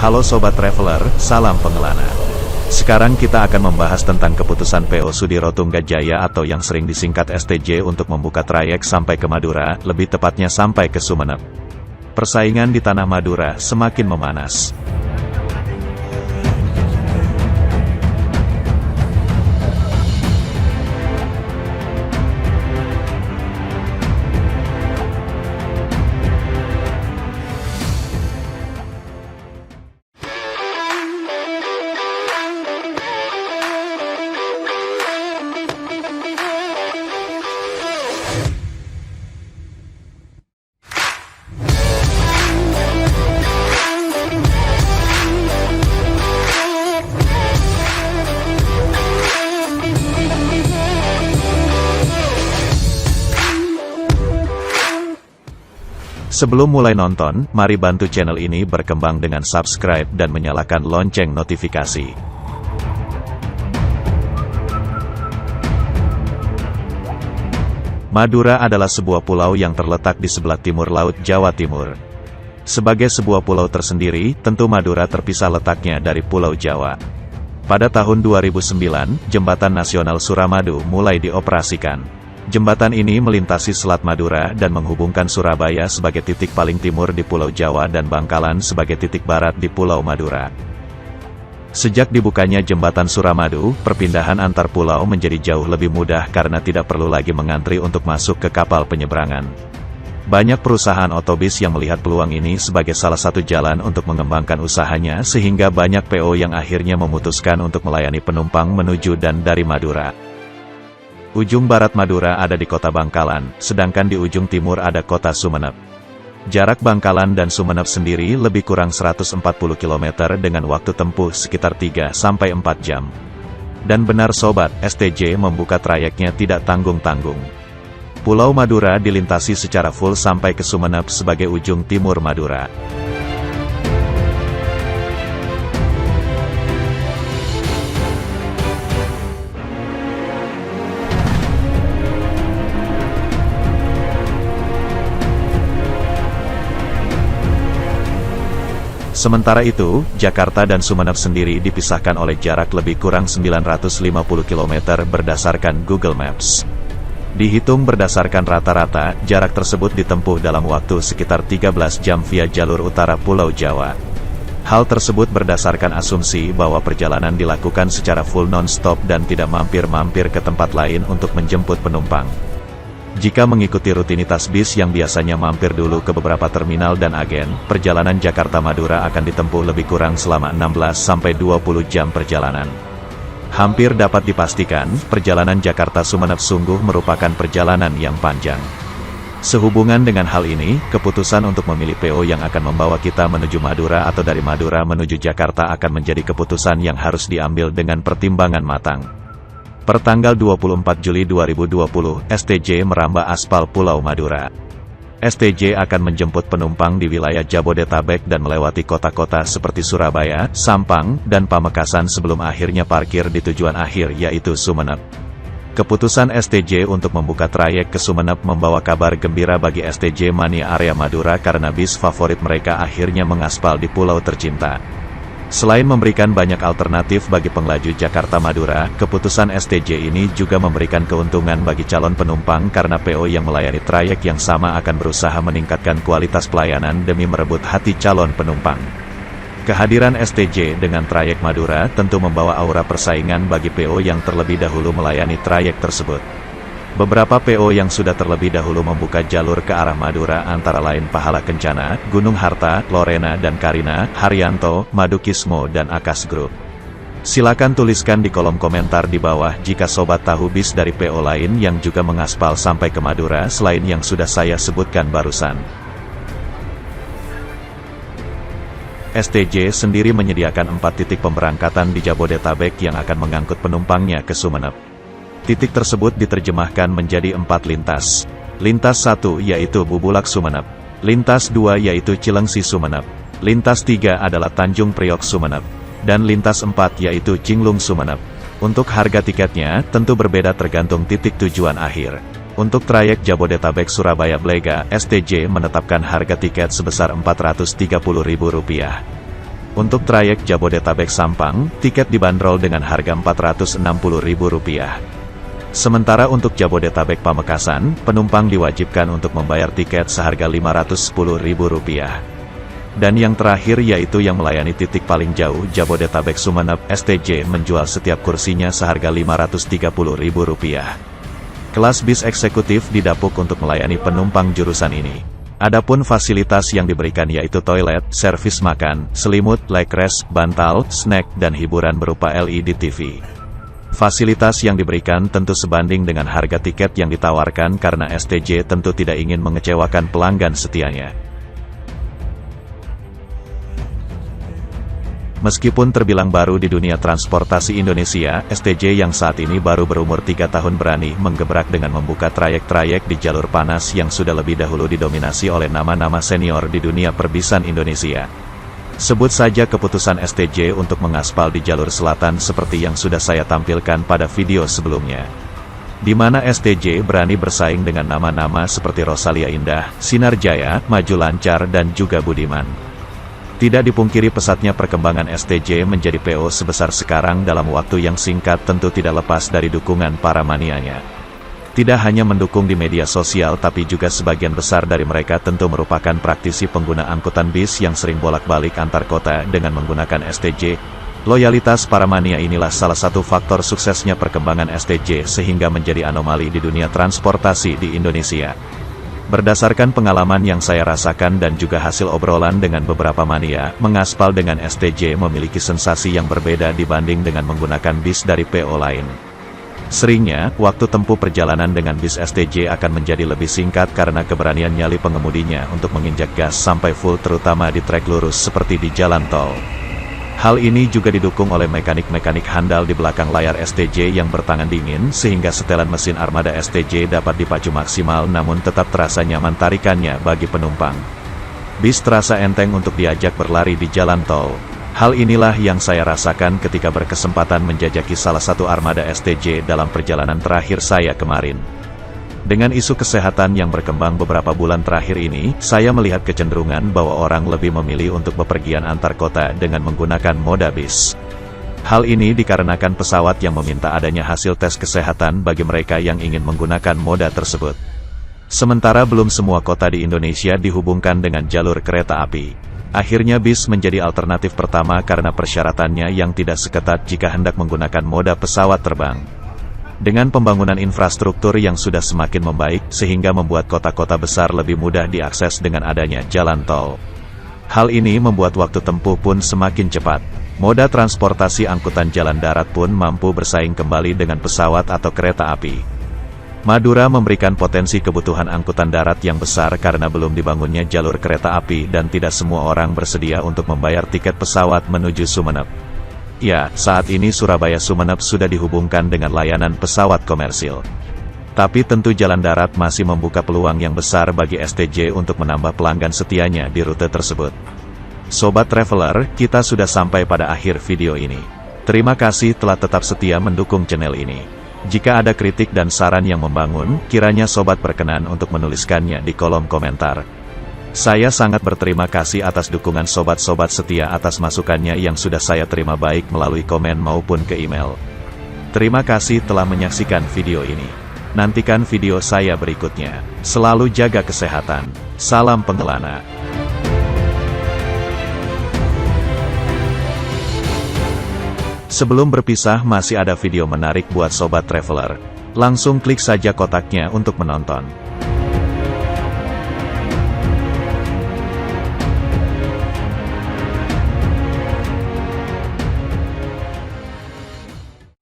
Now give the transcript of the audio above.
Halo Sobat Traveler, salam pengelana. Sekarang kita akan membahas tentang keputusan PO Sudiro Tunggajaya atau yang sering disingkat STJ untuk membuka trayek sampai ke Madura, lebih tepatnya sampai ke Sumeneb. Persaingan di tanah Madura semakin memanas. Sebelum mulai nonton, mari bantu channel ini berkembang dengan subscribe dan menyalakan lonceng notifikasi. Madura adalah sebuah pulau yang terletak di sebelah timur Laut Jawa Timur. Sebagai sebuah pulau tersendiri, tentu Madura terpisah letaknya dari Pulau Jawa. Pada tahun 2009, Jembatan Nasional Suramadu mulai dioperasikan. Jembatan ini melintasi Selat Madura dan menghubungkan Surabaya sebagai titik paling timur di Pulau Jawa dan Bangkalan sebagai titik barat di Pulau Madura. Sejak dibukanya Jembatan Suramadu, perpindahan antar pulau menjadi jauh lebih mudah karena tidak perlu lagi mengantri untuk masuk ke kapal penyeberangan. Banyak perusahaan otobus yang melihat peluang ini sebagai salah satu jalan untuk mengembangkan usahanya sehingga banyak PO yang akhirnya memutuskan untuk melayani penumpang menuju dan dari Madura. Ujung barat Madura ada di kota Bangkalan, sedangkan di ujung timur ada kota Sumeneb. Jarak Bangkalan dan Sumeneb sendiri lebih kurang 140 km dengan waktu tempuh sekitar 3-4 jam. Dan benar sobat, STJ membuka trayeknya tidak tanggung-tanggung. Pulau Madura dilintasi secara full sampai ke Sumeneb sebagai ujung timur Madura. Sementara itu, Jakarta dan Sumeneb sendiri dipisahkan oleh jarak lebih kurang 950 km berdasarkan Google Maps. Dihitung berdasarkan rata-rata, jarak tersebut ditempuh dalam waktu sekitar 13 jam via jalur utara Pulau Jawa. Hal tersebut berdasarkan asumsi bahwa perjalanan dilakukan secara full non-stop dan tidak mampir-mampir ke tempat lain untuk menjemput penumpang. Jika mengikuti rutinitas bis yang biasanya mampir dulu ke beberapa terminal dan agen, perjalanan Jakarta-Madura akan ditempuh lebih kurang selama 16-20 jam perjalanan. Hampir dapat dipastikan, perjalanan Jakarta-Sumeneb sungguh merupakan perjalanan yang panjang. Sehubungan dengan hal ini, keputusan untuk memilih PO yang akan membawa kita menuju Madura atau dari Madura menuju Jakarta akan menjadi keputusan yang harus diambil dengan pertimbangan matang. Pertanggal 24 Juli 2020, STJ merambah aspal Pulau Madura. STJ akan menjemput penumpang di wilayah Jabodetabek dan melewati kota-kota seperti Surabaya, Sampang, dan Pamekasan sebelum akhirnya parkir di tujuan akhir yaitu Sumeneb. Keputusan STJ untuk membuka trayek ke Sumeneb membawa kabar gembira bagi STJ mania area Madura karena bis favorit mereka akhirnya mengaspal di pulau tercinta. Selain memberikan banyak alternatif bagi penglaju Jakarta-Madura, keputusan STJ ini juga memberikan keuntungan bagi calon penumpang karena PO yang melayani trayek yang sama akan berusaha meningkatkan kualitas pelayanan demi merebut hati calon penumpang. Kehadiran STJ dengan trayek Madura tentu membawa aura persaingan bagi PO yang terlebih dahulu melayani trayek tersebut. Beberapa PO yang sudah terlebih dahulu membuka jalur ke arah Madura antara lain Pahala Kencana, Gunung Harta, Lorena dan Karina, Haryanto, Madukismo dan Akas Group. Silakan tuliskan di kolom komentar di bawah jika sobat tahu bis dari PO lain yang juga mengaspal sampai ke Madura selain yang sudah saya sebutkan barusan. STJ sendiri menyediakan 4 titik pemberangkatan di Jabodetabek yang akan mengangkut penumpangnya ke Sumeneb. Titik tersebut diterjemahkan menjadi 4 lintas. Lintas 1 yaitu Bubulak Sumeneb. Lintas 2 yaitu Cilengsi Sumeneb. Lintas 3 adalah Tanjung Priok Sumeneb. Dan lintas 4 yaitu Cinglung Sumeneb. Untuk harga tiketnya tentu berbeda tergantung titik tujuan akhir. Untuk trayek Jabodetabek Surabaya Blega, STJ menetapkan harga tiket sebesar Rp430.000. Untuk trayek Jabodetabek-Sampang, tiket dibanderol dengan harga Rp460.000. Sementara untuk Jabodetabek-Pamekasan, penumpang diwajibkan untuk membayar tiket seharga Rp510.000. Dan yang terakhir yaitu yang melayani titik paling jauh Jabodetabek-Sumeneb, STJ menjual setiap kursinya seharga Rp530.000. Kelas bis eksekutif didapuk untuk melayani penumpang jurusan ini. Adapun fasilitas yang diberikan yaitu toilet, servis makan, selimut, leg rest, bantal, snack, dan hiburan berupa LED TV. Fasilitas yang diberikan tentu sebanding dengan harga tiket yang ditawarkan karena STJ tentu tidak ingin mengecewakan pelanggan setianya. Meskipun terbilang baru di dunia transportasi Indonesia, STJ yang saat ini baru berumur 3 tahun berani menggebrak dengan membuka trayek-trayek di jalur panas yang sudah lebih dahulu didominasi oleh nama-nama senior di dunia perbisan Indonesia. Sebut saja keputusan STJ untuk mengaspal di jalur selatan seperti yang sudah saya tampilkan pada video sebelumnya. Di mana STJ berani bersaing dengan nama-nama seperti Rosalia Indah, Sinar Jaya, Maju Lancar dan juga Budiman. Tidak dipungkiri pesatnya perkembangan STJ menjadi PO sebesar sekarang dalam waktu yang singkat tentu tidak lepas dari dukungan para manianya. Tidak hanya mendukung di media sosial tapi juga sebagian besar dari mereka tentu merupakan praktisi pengguna angkutan bis yang sering bolak-balik antar kota dengan menggunakan STJ. Loyalitas para mania inilah salah satu faktor suksesnya perkembangan STJ sehingga menjadi anomali di dunia transportasi di Indonesia. Berdasarkan pengalaman yang saya rasakan dan juga hasil obrolan dengan beberapa mania, mengaspal dengan STJ memiliki sensasi yang berbeda dibanding dengan menggunakan bis dari PO lain. Seringnya, waktu tempuh perjalanan dengan bis STJ akan menjadi lebih singkat karena keberanian nyali pengemudinya untuk menginjak gas sampai full terutama di trek lurus seperti di jalan tol. Hal ini juga didukung oleh mekanik-mekanik handal di belakang layar STJ yang bertangan dingin sehingga setelan mesin armada STJ dapat dipacu maksimal namun tetap terasa nyaman tarikannya bagi penumpang. Bis terasa enteng untuk diajak berlari di jalan tol. Hal inilah yang saya rasakan ketika berkesempatan menjajaki salah satu armada STJ dalam perjalanan terakhir saya kemarin. Dengan isu kesehatan yang berkembang beberapa bulan terakhir ini, saya melihat kecenderungan bahwa orang lebih memilih untuk bepergian antar kota dengan menggunakan moda bis. Hal ini dikarenakan pesawat yang meminta adanya hasil tes kesehatan bagi mereka yang ingin menggunakan moda tersebut. Sementara belum semua kota di Indonesia dihubungkan dengan jalur kereta api. Akhirnya bis menjadi alternatif pertama karena persyaratannya yang tidak seketat jika hendak menggunakan moda pesawat terbang. Dengan pembangunan infrastruktur yang sudah semakin membaik, sehingga membuat kota-kota besar lebih mudah diakses dengan adanya jalan tol. Hal ini membuat waktu tempuh pun semakin cepat. Moda transportasi angkutan jalan darat pun mampu bersaing kembali dengan pesawat atau kereta api. Madura memberikan potensi kebutuhan angkutan darat yang besar karena belum dibangunnya jalur kereta api dan tidak semua orang bersedia untuk membayar tiket pesawat menuju Sumeneb. Ya, saat ini Surabaya-Sumeneb sudah dihubungkan dengan layanan pesawat komersil. Tapi tentu jalan darat masih membuka peluang yang besar bagi STJ untuk menambah pelanggan setianya di rute tersebut. Sobat Traveler, kita sudah sampai pada akhir video ini. Terima kasih telah tetap setia mendukung channel ini. Jika ada kritik dan saran yang membangun, kiranya sobat berkenan untuk menuliskannya di kolom komentar. Saya sangat berterima kasih atas dukungan sobat-sobat setia atas masukannya yang sudah saya terima baik melalui komen maupun ke email. Terima kasih telah menyaksikan video ini. Nantikan video saya berikutnya. Selalu jaga kesehatan. Salam pengelana. Sebelum berpisah masih ada video menarik buat sobat traveler. Langsung klik saja kotaknya untuk menonton.